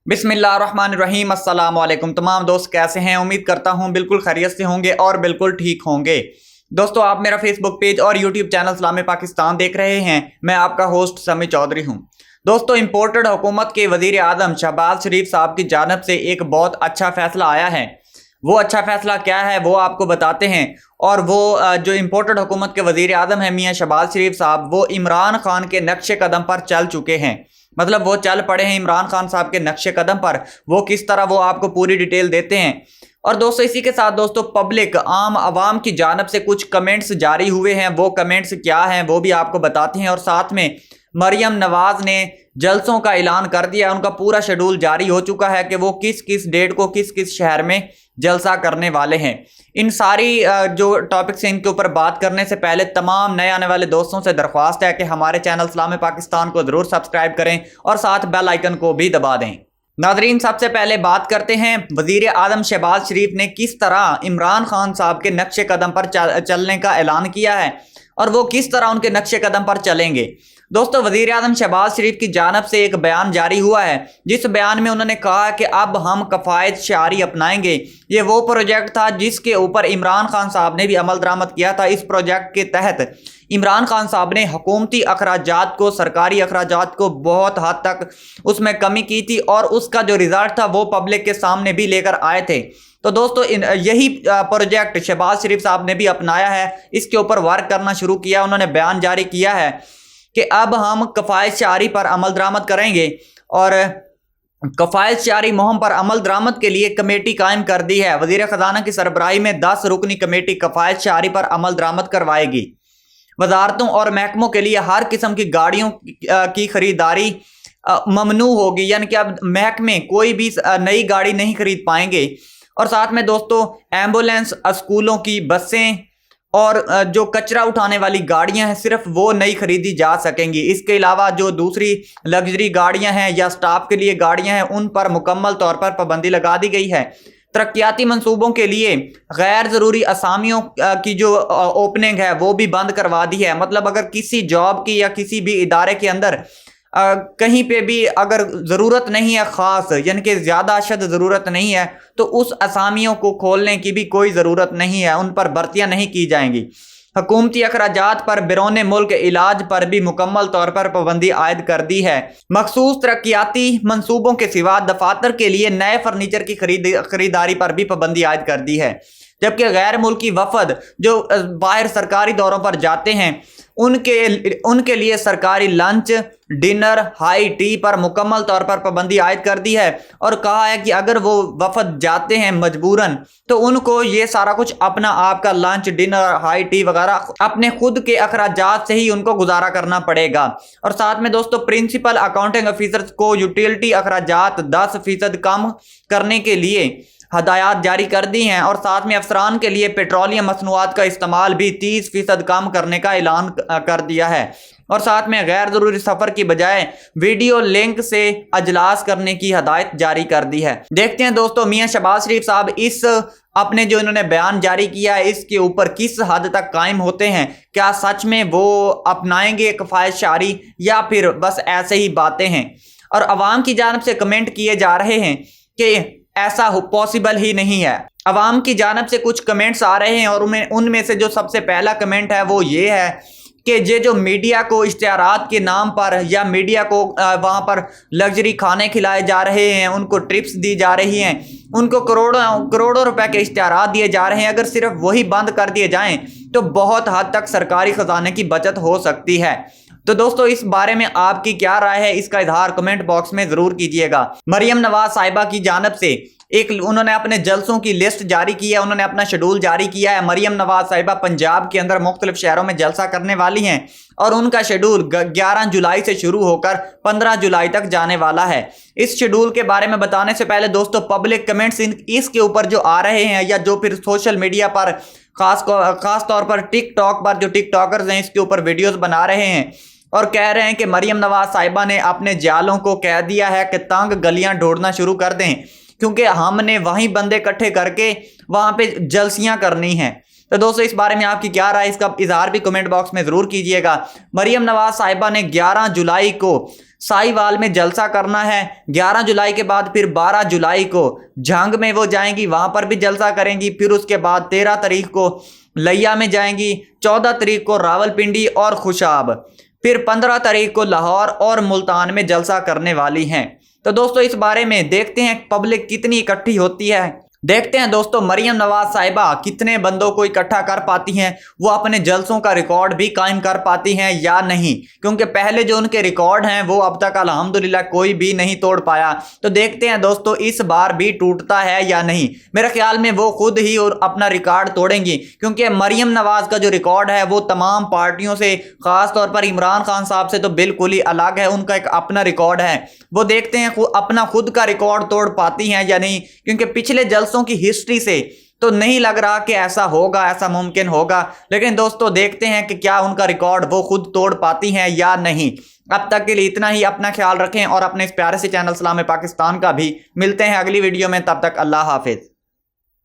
बिस्मिल्लाहिर्रहमानिर्रहीम। अस्सलाम वालेकुम। तमाम दोस्त कैसे हैं? उम्मीद करता हूं बिल्कुल खैरियत से होंगे और बिल्कुल ठीक होंगे। दोस्तों, आप मेरा फेसबुक पेज और यूट्यूब चैनल इस्लामी पाकिस्तान देख रहे हैं। मैं आपका होस्ट समी चौधरी हूं। दोस्तों, इंपोर्टेड हुकूमत के वजीर आजम शहबाज शरीफ साहब की जानिब से एक बहुत अच्छा फैसला आया है। वो अच्छा फैसला क्या है वो आपको बताते हैं। और वो जो इंपोर्टेड हुकूमत के वजीर आजम है मियाँ शहबाज शरीफ साहब, वो इमरान खान के नक्शे कदम पर चल चुके हैं। मतलब वो चल पड़े हैं इमरान खान साहब के नक्शे कदम पर। वो किस तरह, वो आपको पूरी डिटेल देते हैं। और दोस्तों, इसी के साथ दोस्तों, पब्लिक आम आवाम की जानिब से कुछ कमेंट्स जारी हुए हैं। वो कमेंट्स क्या हैं वो भी आपको बताते हैं। और साथ में मरियम नवाज ने जलसों का ऐलान कर दिया। उनका पूरा शेड्यूल जारी हो चुका है कि वो किस किस डेट को किस किस शहर में जलसा करने वाले हैं। इन सारी जो टॉपिक्स हैं इनके ऊपर बात करने से पहले तमाम नए आने वाले दोस्तों से दरख्वास्त है कि हमारे चैनल इस्लामी पाकिस्तान को ज़रूर सब्सक्राइब करें और साथ बेल आइकन को भी दबा दें। नाजरीन, सबसे पहले बात करते हैं वजीर आजम शहबाज शरीफ ने किस तरह इमरान खान साहब के नक्शे कदम पर चलने का ऐलान किया है और वो किस तरह उनके नक्शे कदम पर चलेंगे। दोस्तों, वजीर आजम शहबाज शरीफ की जानिब से एक बयान जारी हुआ है, जिस बयान में उन्होंने कहा कि अब हम कफ़ायत शारी अपनाएंगे। ये वो प्रोजेक्ट था जिसके ऊपर इमरान खान साहब ने भी अमल दरामद किया था। इस प्रोजेक्ट के तहत इमरान खान साहब ने हुकूमती अखराजात को, सरकारी अखराजात को बहुत हद तक उसमें कमी की थी और उसका जो रिजल्ट था वो पब्लिक के सामने भी लेकर आए थे। तो दोस्तों, यही प्रोजेक्ट शहबाज शरीफ साहब ने भी अपनाया है, इसके ऊपर वर्क करना शुरू किया। उन्होंने बयान जारी किया है कि अब हम कफ़ायत शारी पर अमल दरामद करेंगे और कफ़ायत शारी मुहिम पर अमल दरामद के लिए कमेटी कायम कर दी है। वज़ीर ख़जाना की सरबराही में 10 रुकनी कमेटी कफ़ायत शारी पर अमल दरामद करवाएगी। वजारतों और महकमों के लिए हर किस्म की गाड़ियों की खरीदारी ममनू होगी, यानी कि अब महकमे कोई भी नई गाड़ी नहीं खरीद पाएंगे। और साथ में दोस्तों, एम्बुलेंस, स्कूलों की बसें और जो कचरा उठाने वाली गाड़ियां हैं सिर्फ वो नई खरीदी जा सकेंगी। इसके अलावा जो दूसरी लग्जरी गाड़ियां हैं या स्टाफ के लिए गाड़ियां हैं उन पर मुकम्मल तौर पर पाबंदी लगा दी गई है। तरक्याती मंसूबों के लिए गैर ज़रूरी असामियों की जो ओपनिंग है वो भी बंद करवा दी है। मतलब अगर किसी जॉब की या किसी भी इदारे के अंदर कहीं पे भी अगर ज़रूरत नहीं है ख़ास, यानी कि ज़्यादा अशद ज़रूरत नहीं है, तो उस असामियों को खोलने की भी कोई ज़रूरत नहीं है, उन पर भर्तियाँ नहीं की जाएंगी। हुकूमती अखराजात पर बिरोने मुल्क इलाज पर भी मुकम्मल तौर पर पाबंदी आयद कर दी है। मखसूस तरक्याती मंसूबों के सिवा दफातर के लिए नए फर्नीचर की खरीदारी पर भी पाबंदी आयद कर दी है। जबकि गैर मुल्की वफद जो बाहर सरकारी दौरों पर जाते हैं उनके लिए सरकारी लंच, डिनर, हाई टी पर मुकम्मल तौर पर पाबंदी आयद कर दी है। और कहा है कि अगर वो वफद जाते हैं मजबूरन तो उनको ये सारा कुछ अपना आपका लंच, डिनर, हाई टी वगैरह अपने खुद के अखराजात से ही उनको गुजारा करना पड़ेगा। और साथ में दोस्तों, प्रिंसिपल अकाउंटिंग ऑफिसर्स को यूटिलिटी अखराजात 10% कम करने के लिए हदायत जारी कर दी हैं। और साथ में अफसरान के लिए पेट्रोलियम मसनूआत का इस्तेमाल भी 30% कम करने का ऐलान कर दिया है। और साथ में गैर ज़रूरी सफ़र की बजाय वीडियो लिंक से अजलास करने की हदायत जारी कर दी है। देखते हैं दोस्तों, मियाँ शहबाज शरीफ साहब इस अपने जो इन्होंने बयान जारी किया है इसके ऊपर किस हद तक कायम होते हैं। क्या सच में वो अपनाएंगे कफ़ायत शारी या फिर बस ऐसे ही बातें हैं। और अवाम की जानिब से कमेंट किए जा रहे हैं कि ऐसा पॉसिबल ही नहीं है। अवाम की जानिब से कुछ कमेंट्स आ रहे हैं और उनमें से जो सबसे पहला कमेंट है वो ये है कि ये जो मीडिया को इश्तिहारात के नाम पर या मीडिया को वहाँ पर लग्जरी खाने खिलाए जा रहे हैं, उनको ट्रिप्स दी जा रही हैं, उनको करोड़ों करोड़ों रुपए के इश्तिहारात दिए जा रहे हैं। अगर सिर्फ वही बंद कर दिए जाएं तो बहुत हद तक सरकारी खजाने की बचत हो सकती है। तो दोस्तों, इस बारे में आपकी क्या राय है, इसका इजहार कमेंट बॉक्स में ज़रूर कीजिएगा। मरियम नवाज साहिबा की जानिब से उन्होंने अपने जलसों की लिस्ट जारी की है, उन्होंने अपना शेड्यूल जारी किया है। मरियम नवाज साहिबा पंजाब के अंदर मुख्तलिफ शहरों में जलसा करने वाली हैं और उनका शेड्यूल 11 जुलाई से शुरू होकर 15 जुलाई तक जाने वाला है। इस शेड्यूल के बारे में बताने से पहले दोस्तों, पब्लिक कमेंट्स इसके ऊपर जो आ रहे हैं या जो फिर सोशल मीडिया पर खास तौर पर टिकटॉक पर जो टिकटॉकर्स हैं इसके ऊपर वीडियोस बना रहे हैं और कह रहे हैं कि मरियम नवाज साहिबा ने अपने जालों को कह दिया है कि तंग गलियां ढूंढना शुरू कर दें, क्योंकि हमने वहीं बंदे इकट्ठे करके वहां पे जलसियां करनी हैं। तो दोस्तों, इस बारे में आपकी क्या राय, इसका इजहार भी कमेंट बॉक्स में ज़रूर कीजिएगा। मरियम नवाज साहिबा ने 11 जुलाई को साहिवाल में जलसा करना है। 11 जुलाई के बाद फिर 12 जुलाई को झांग में वो जाएंगी, वहां पर भी जलसा करेंगी। फिर उसके बाद 13 तारीख को लिया में जाएंगी, 14 तारीख को रावलपिंडी और खुशाब, फिर 15 तारीख को लाहौर और मुल्तान में जलसा करने वाली हैं। तो दोस्तों इस बारे में देखते हैं पब्लिक कितनी इकट्ठी होती है। देखते हैं दोस्तों मरियम नवाज साहिबा कितने बंदों को इकट्ठा कर पाती हैं, वो अपने जलसों का रिकॉर्ड भी कायम कर पाती हैं या नहीं, क्योंकि पहले जो उनके रिकॉर्ड हैं वो अब तक अल्हम्दुलिल्लाह कोई भी नहीं तोड़ पाया। तो देखते हैं दोस्तों इस बार भी टूटता है या नहीं। मेरे ख्याल में वो खुद ही और अपना रिकॉर्ड तोड़ेंगी, क्योंकि मरियम नवाज का जो रिकॉर्ड है वो तमाम पार्टियों से, खास तौर पर इमरान खान साहब से तो बिल्कुल ही अलग है। उनका एक अपना रिकॉर्ड है, वो देखते हैं अपना खुद का रिकॉर्ड तोड़ पाती हैं या नहीं, क्योंकि पिछले जलसों की हिस्ट्री से तो नहीं लग रहा कि ऐसा होगा, ऐसा मुमकिन होगा। लेकिन दोस्तों देखते हैं कि क्या उनका रिकॉर्ड वो खुद तोड़ पाती हैं या नहीं। अब तक के लिए इतना ही। अपना ख्याल रखें और अपने इस प्यारे से चैनल सलाम पाकिस्तान का भी। मिलते हैं अगली वीडियो में, तब तक अल्लाह हाफिज।